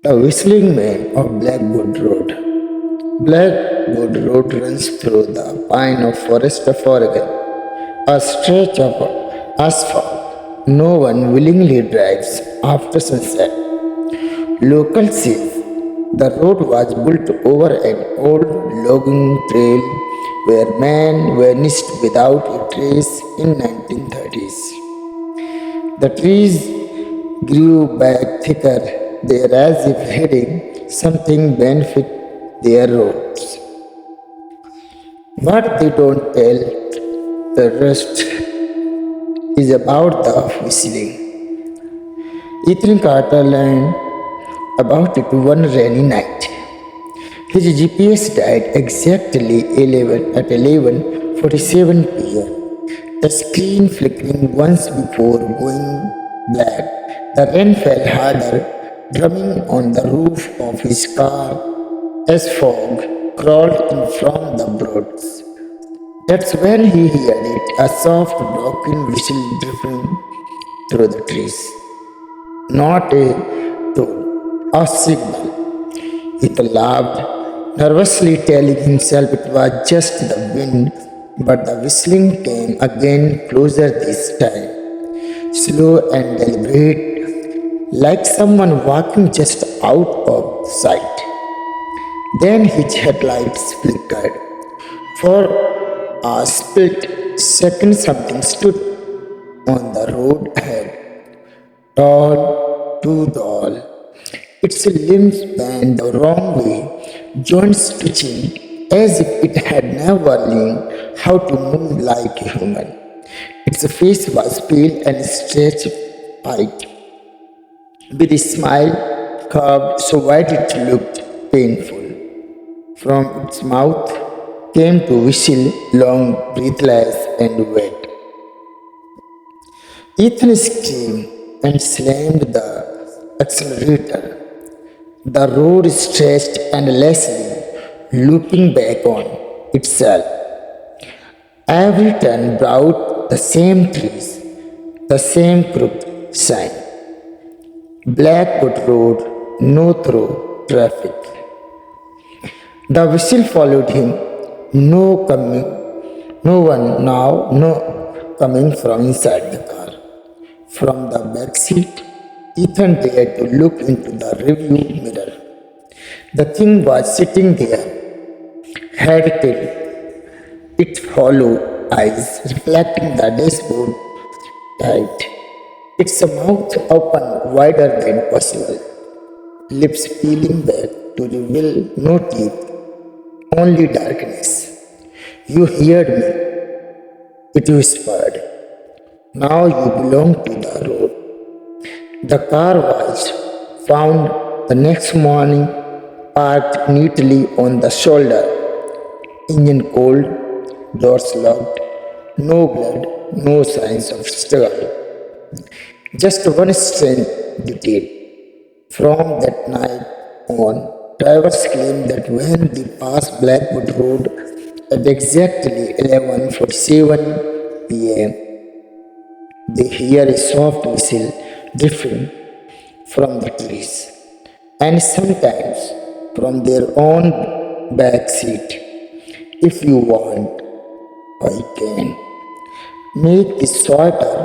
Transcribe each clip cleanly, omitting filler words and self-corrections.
The whistling man of Blackwood Road. Blackwood Road runs through the pine of forest of Oregon, a stretch of asphalt no one willingly drives after sunset. Locals say the road was built over an old logging trail where men vanished without a trace in 1930s. The trees grew back thicker there as if hiding something benefit their roads. What they don't tell the rest is about the whistling. Ethan Carter learned about it one rainy night. His GPS died exactly 11:47 p.m. The screen flickering once before going black. The rain fell harder, drumming on the roof of his car as fog crawled in from the broods. That's when he heard it, a soft broken whistle drifting through the trees. Not a tone, a signal. He laughed, nervously telling himself it was just the wind, but the whistling came again closer this time, slow and deliberate, like someone walking just out of sight. Then his headlights flickered. For a split second, something stood on the road ahead, tall, too tall. Its limbs bent the wrong way, joints twitching as if it had never learned how to move like a human. Its face was pale and stretched white, with a smile curved so wide it looked painful. From its mouth came to whistle, long, breathless, and wet. Ethan screamed and slammed the accelerator. The road stretched endlessly, looping back on itself. Every turn brought the same trees, the same crooked sign. Blackwood Road, no through traffic. The whistle followed him, no one now, no coming from inside the car. From the back seat, Ethan dared to look into the rearview mirror. The thing was sitting there, head tilted, its hollow eyes reflecting the dashboard tight, its mouth open wider than possible, lips peeling back to reveal no teeth, only darkness. You heard me, it whispered. Now you belong to the road. The car was found the next morning, parked neatly on the shoulder, engine cold, doors locked, no blood, no signs of struggle. Just one strange detail. From that night on, drivers claim that when they pass Blackwood Road at exactly 11:47 p.m., they hear a soft whistle drifting from the trees, and sometimes from their own back seat. If you want, I can make this shorter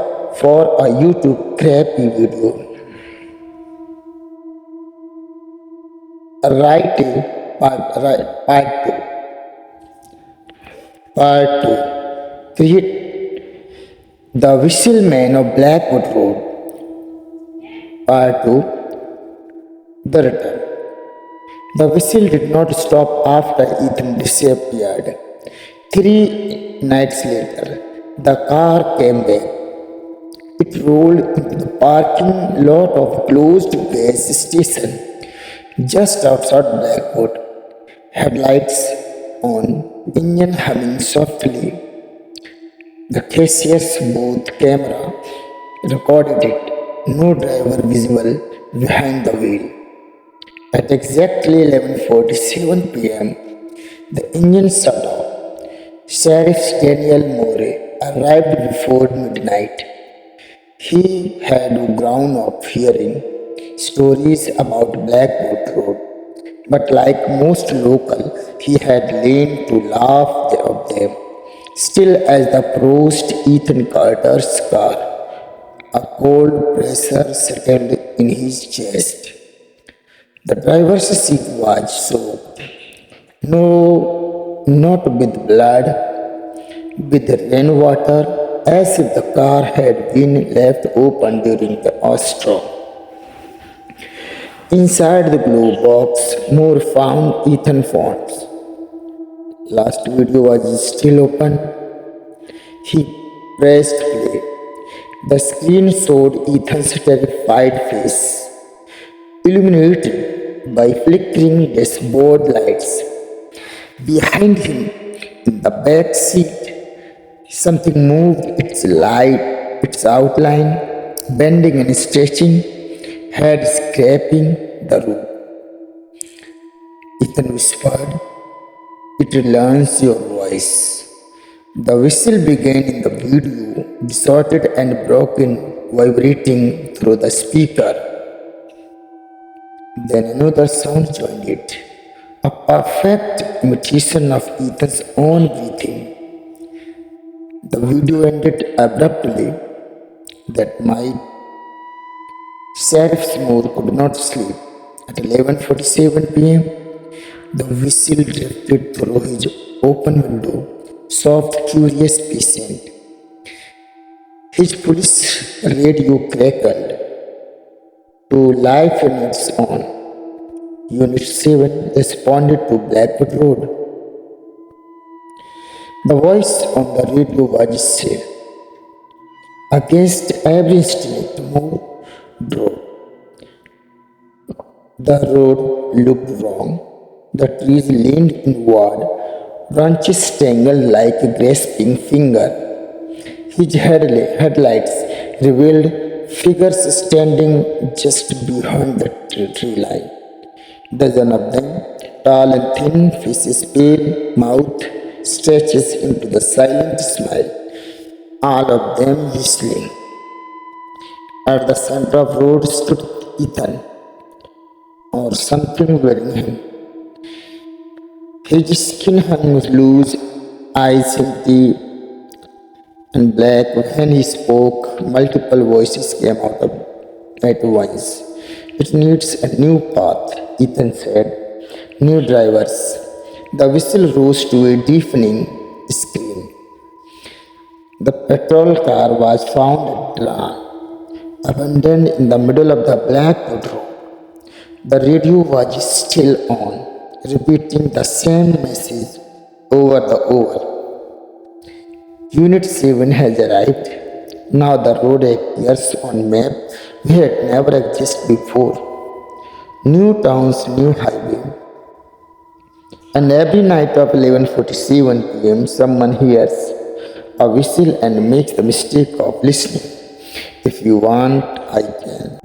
for a YouTube crappy video. Part 2. Part 2. Create the Whistle Man of Blackwood Road. Part 2. The Return. The whistle did not stop after Ethan disappeared. 3 nights later, the car came back. It rolled into the parking lot of a closed gas station just outside Blackwood. Headlights on, engine humming softly. The cashier's booth camera recorded it. No driver visible behind the wheel. At exactly 11:47 p.m., the engine shut off. Sheriff Daniel Moore arrived before midnight. He had grown up hearing stories about Blackwood Road, but like most local, he had learned to laugh of them. Still, as the approached Ethan Carter's car, a cold pressure settled in his chest. The driver's seat was soaked. No, not with blood, with rainwater, as if the car had been left open during a storm. Inside the glove box, Noor found Ethan phones. Last video was still open. He pressed play. The screen showed Ethan's terrified face, illuminated by flickering dashboard lights. Behind him, in the back seat, something moved its outline, bending and stretching, head scraping the roof. Ethan whispered, "It learns your voice." The whistle began in the video, distorted and broken, vibrating through the speaker. Then another sound joined it, a perfect imitation of Ethan's own breathing. The video ended abruptly. That night, Sheriff Moore could not sleep. At 11:47 p.m., the whistle drifted through his open window, soft, curious, patient. His police radio crackled. To life units on. Unit 7 responded to Blackwood Road. The voice on the radio was said. Against every instinct, Moore drove. The road looked wrong. The trees leaned inward, branches tangled like a grasping finger. His headlights revealed figures standing just behind the tree line. Dozen of them, tall and thin, faces pale, mouth stretches into the silent smile, all of them whistling. At the center of the road stood Ethan, or something wearing him. His skin hung loose, eyes empty and black. When he spoke, multiple voices came out at once. "It needs a new path," Ethan said. "New drivers." The whistle rose to a deafening scream. The patrol car was found at dawn, abandoned in the middle of the Blackwood Road. The radio was still on, repeating the same message over the over. Unit 7 has arrived. Now the road appears on map where it never existed before. New towns, new highway. And every night of 11:47 p.m. someone hears a whistle and makes the mistake of listening. If you want, I can.